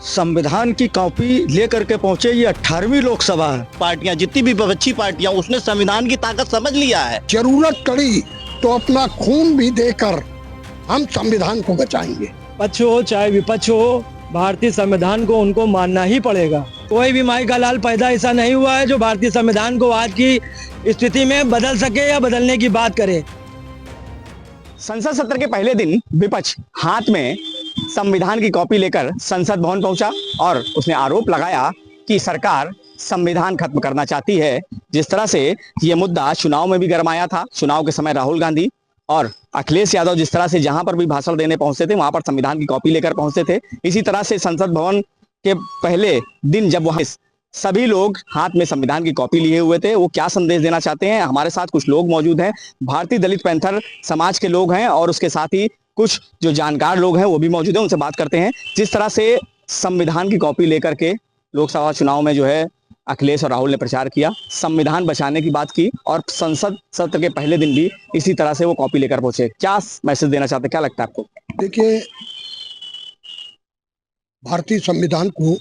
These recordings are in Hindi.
संविधान की कॉपी लेकर के पहुंचे, ये 18वीं लोकसभा है। पार्टियां जितनी भी विपक्षी पार्टियां, उसने संविधान की ताकत समझ लिया है। जरूरत पड़ी तो अपना खून भी देकर हम संविधान को बचाएंगे। पक्ष हो चाहे विपक्ष हो, भारतीय संविधान को उनको मानना ही पड़ेगा। कोई भी माई का लाल पैदा ऐसा नहीं हुआ है जो भारतीय संविधान को आज की स्थिति में बदल सके या बदलने की बात करे। संसद सत्र के पहले दिन विपक्ष हाथ में संविधान की कॉपी लेकर संसद भवन पहुंचा और उसने आरोप लगाया कि सरकार संविधान खत्म करना चाहती है। जिस तरह से ये मुद्दा चुनाव में भी गरमाया था, चुनाव के समय राहुल गांधी और अखिलेश यादव जिस तरह से जहां पर भी भाषण देने पहुंचते थे वहां पर संविधान की कॉपी लेकर पहुंचते थे, इसी तरह से संसद भवन के पहले दिन जब वहां सभी लोग हाथ में संविधान की कॉपी लिए हुए थे, वो क्या संदेश देना चाहते हैं। हमारे साथ कुछ लोग मौजूद हैं, भारतीय दलित पैंथर समाज के लोग हैं और उसके साथ ही कुछ जो जानकार लोग हैं वो भी मौजूद हैं, उनसे बात करते हैं। जिस तरह से संविधान की कॉपी लेकर के लोकसभा चुनाव में जो है अखिलेश और राहुल ने प्रचार किया, संविधान बचाने की बात की और संसद सत्र के पहले दिन भी इसी तरह से वो कॉपी लेकर पहुंचे, क्या मैसेज देना चाहते हैं, क्या लगता है आपको? देखिए, भारतीय संविधान को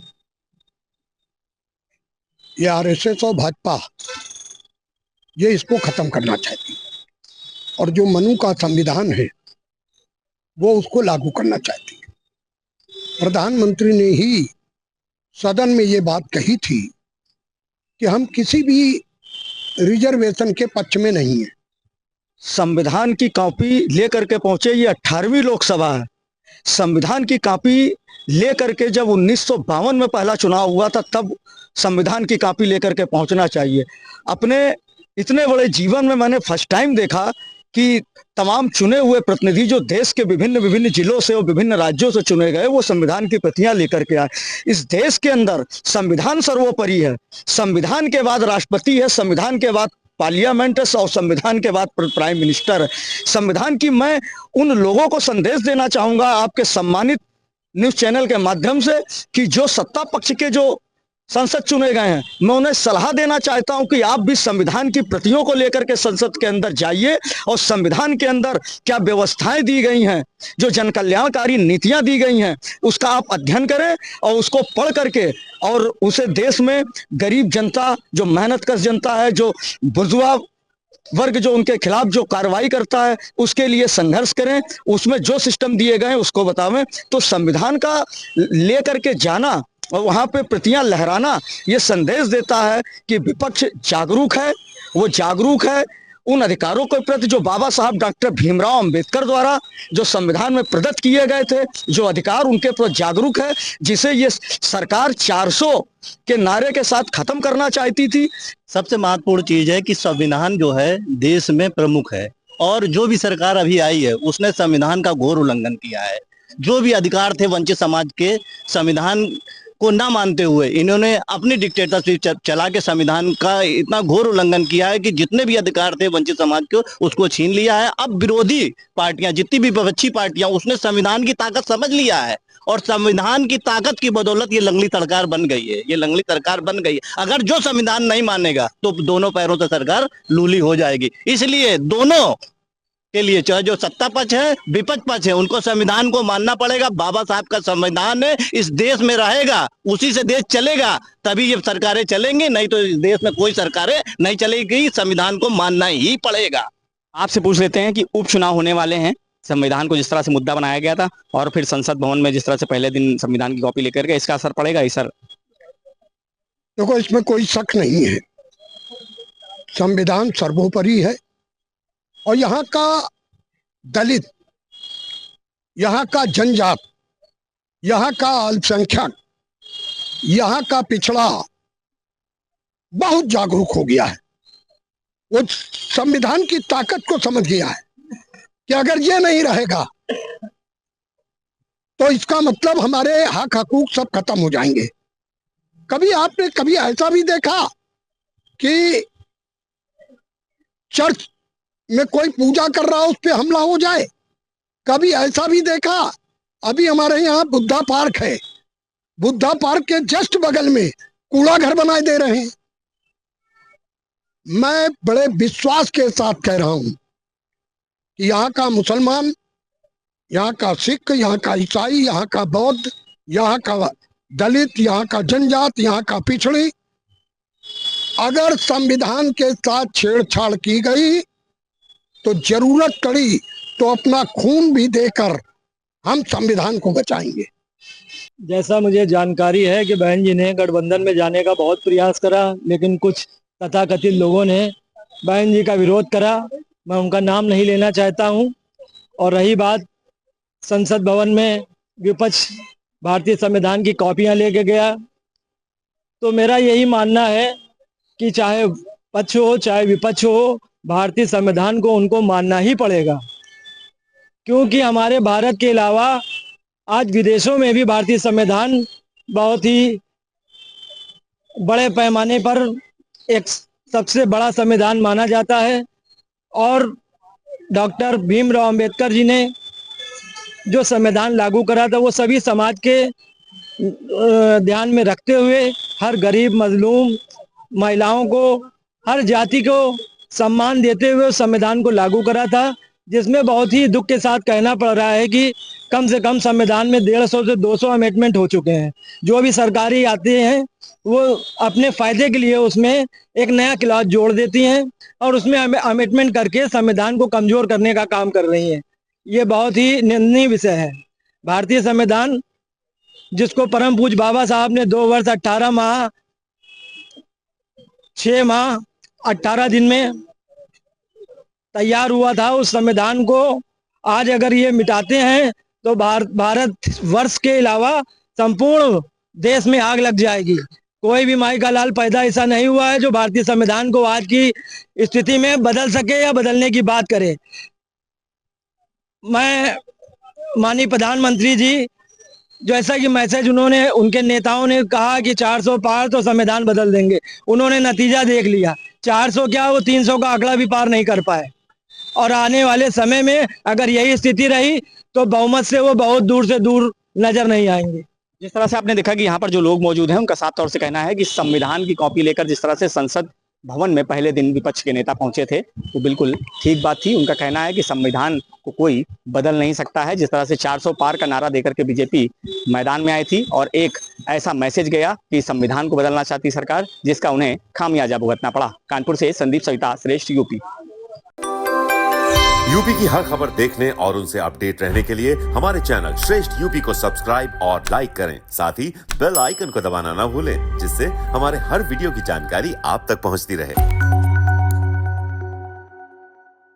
ये आरएसएस और भाजपा ये इसको खत्म करना चाहती है और जो मनु का संविधान है वो उसको लागू करना चाहती है। प्रधानमंत्री ने ही सदन में ये बात कही थी कि हम किसी भी रिजर्वेशन के पक्ष में नहीं है। संविधान की कॉपी लेकर के पहुंचे, ये 18वीं लोकसभा है। संविधान की कॉपी लेकर के जब 1952 में पहला चुनाव हुआ था तब संविधान की कॉपी लेकर के पहुंचना चाहिए। अपने इतने बड़े जीवन में मैंने फर्स्ट टाइम देखा कि तमाम चुने हुए प्रतिनिधि जो देश के विभिन्न विभिन्न जिलों से और विभिन्न राज्यों से चुने गए वो संविधान की प्रतियां लेकर के आए। इस देश के अंदर संविधान सर्वोपरि है। संविधान के बाद राष्ट्रपति है, संविधान के बाद पार्लियामेंट है और संविधान के बाद प्राइम मिनिस्टर है। संविधान की मैं उन लोगों को संदेश देना चाहूंगा आपके सम्मानित न्यूज चैनल के माध्यम से कि जो सत्ता पक्ष के जो संसद चुने गए हैं, मैं उन्हें सलाह देना चाहता हूं कि आप भी संविधान की प्रतियों को लेकर के संसद के अंदर जाइए और संविधान के अंदर क्या व्यवस्थाएं दी गई हैं, जो जन कल्याणकारी नीतियां दी गई हैं, उसका आप अध्ययन करें और उसको पढ़ करके और उसे देश में गरीब जनता, जो मेहनतकश जनता है, जो बुर्जुआ वर्ग जो उनके खिलाफ जो कार्रवाई करता है उसके लिए संघर्ष करें, उसमें जो सिस्टम दिए गए उसको बतावें। तो संविधान का लेकर के जाना और वहां पे प्रतियां लहराना ये संदेश देता है कि विपक्ष जागरूक है, वो जागरूक है उन अधिकारों के प्रति जो बाबा साहब डॉक्टर भीमराव अंबेडकर द्वारा जो संविधान में प्रदत्त किए गए थे, जो अधिकार उनके प्रति जागरूक है, जिसे ये सरकार 400 के नारे के साथ खत्म करना चाहती थी। सबसे महत्वपूर्ण चीज है कि संविधान जो है देश में प्रमुख है और जो भी सरकार अभी आई है उसने संविधान का घोर उल्लंघन किया है। जो भी अधिकार थे वंचित समाज के, संविधान को ना मानते हुए इन्होंने अपनी डिक्टेटरशिप चला के संविधान का इतना घोर उल्लंघन किया है कि जितने भी अधिकार थे वंचित समाज के उसको छीन लिया है। अब विरोधी पार्टियां जितनी भी विपक्षी पार्टियां, उसने संविधान की ताकत समझ लिया है और संविधान की ताकत की बदौलत ये लंगली सरकार बन गई है। ये लंगली सरकार बन गई है। अगर जो संविधान नहीं मानेगा तो दोनों पैरों से सरकार लूली हो जाएगी। इसलिए दोनों के लिए, चाहे जो सत्ता पक्ष है विपक्ष पक्ष है, उनको संविधान को मानना पड़ेगा। बाबा साहब का संविधान है, इस देश में रहेगा, उसी से देश चलेगा, तभी ये सरकारें चलेंगी, नहीं तो इस देश में कोई सरकारें नहीं चलेगी। संविधान को मानना ही पड़ेगा। आपसे पूछ लेते हैं कि उपचुनाव होने वाले हैं, संविधान को जिस तरह से मुद्दा बनाया गया था और फिर संसद भवन में जिस तरह से पहले दिन संविधान की कॉपी लेकर के, इसका असर पड़ेगा ही सर? देखो, इसमें कोई शक नहीं है, संविधान सर्वोपरि है और यहाँ का दलित, यहाँ का जनजात, यहाँ का अल्पसंख्यक, यहाँ का पिछड़ा बहुत जागरूक हो गया है। वो संविधान की ताकत को समझ गया है कि अगर ये नहीं रहेगा तो इसका मतलब हमारे हक हकूक सब खत्म हो जाएंगे। कभी आपने कभी ऐसा भी देखा कि चर्च में कोई पूजा कर रहा हो उस पर हमला हो जाए? कभी ऐसा भी देखा? अभी हमारे यहाँ बुद्धा पार्क है, बुद्धा पार्क के जस्ट बगल में कूड़ा घर बनाए दे रहे हैं। मैं बड़े विश्वास के साथ कह रहा हूं कि यहाँ का मुसलमान, यहाँ का सिख, यहाँ का ईसाई, यहाँ का बौद्ध, यहाँ का दलित, यहाँ का जनजात, यहाँ का पिछड़ी, अगर संविधान के साथ छेड़छाड़ की गई तो जरूरत पड़ी तो अपना खून भी देकर हम संविधान को बचाएंगे। जैसा मुझे जानकारी है कि बहन जी ने गठबंधन में जाने का बहुत प्रयास करा, लेकिन कुछ तथाकथित लोगों ने बहन जी का विरोध करा। मैं उनका नाम नहीं लेना चाहता हूं। और रही बात संसद भवन में विपक्ष भारतीय संविधान की कॉपियां लेके गया, तो मेरा यही मानना है कि चाहे पक्ष हो चाहे विपक्ष हो, भारतीय संविधान को उनको मानना ही पड़ेगा। क्योंकि हमारे भारत के अलावा आज विदेशों में भी भारतीय संविधान बहुत ही बड़े पैमाने पर एक सबसे बड़ा संविधान माना जाता है। और डॉक्टर भीमराव अंबेडकर जी ने जो संविधान लागू करा था वो सभी समाज के ध्यान में रखते हुए हर गरीब, मजलूम, महिलाओं को, हर जाति को सम्मान देते हुए उस संविधान को लागू करा था, जिसमें बहुत ही दुख के साथ कहना पड़ रहा है कि कम से कम संविधान में 150 से 200 अमेंडमेंट हो चुके हैं। जो भी सरकारी आते हैं वो अपने फायदे के लिए उसमें एक नया क्लॉज जोड़ देती हैं और उसमें अमेंडमेंट करके संविधान को कमजोर करने का काम कर रही हैं। ये बहुत ही निंदनीय विषय है। भारतीय संविधान जिसको परम पूज्य बाबा साहब ने 2 वर्ष 18 माह 6 माह 18 दिन में तैयार हुआ था, उस संविधान को आज अगर ये मिटाते हैं तो भारत वर्ष के अलावा संपूर्ण देश में आग लग जाएगी। कोई भी माई का लाल पैदा ऐसा नहीं हुआ है जो भारतीय संविधान को आज की स्थिति में बदल सके या बदलने की बात करे। मैं माननीय प्रधानमंत्री जी, जैसा कि मैसेज उन्होंने, उनके नेताओं ने कहा कि 400 पार तो संविधान बदल देंगे, उन्होंने नतीजा देख लिया। 400 क्या, वो 300 का आंकड़ा भी पार नहीं कर पाए। और आने वाले समय में अगर यही स्थिति रही तो बहुमत से वो बहुत दूर से दूर नजर नहीं आएंगे। जिस तरह से आपने देखा कि यहाँ पर जो लोग मौजूद हैं उनका साफ तौर से कहना है कि संविधान की कॉपी लेकर जिस तरह से संसद भवन में पहले दिन विपक्ष के नेता पहुंचे थे वो बिल्कुल ठीक बात थी। उनका कहना है कि संविधान को कोई बदल नहीं सकता है। जिस तरह से 400 पार का नारा देकर के बीजेपी मैदान में आई थी और एक ऐसा मैसेज गया कि संविधान को बदलना चाहती सरकार, जिसका उन्हें खामियाजा भुगतना पड़ा। कानपुर से संदीप सविता, श्रेष्ठ यूपी। यूपी की हर खबर देखने और उनसे अपडेट रहने के लिए हमारे चैनल श्रेष्ठ यूपी को सब्सक्राइब और लाइक करें। साथ ही बेल आइकन को दबाना ना भूलें, जिससे हमारे हर वीडियो की जानकारी आप तक पहुंचती रहे।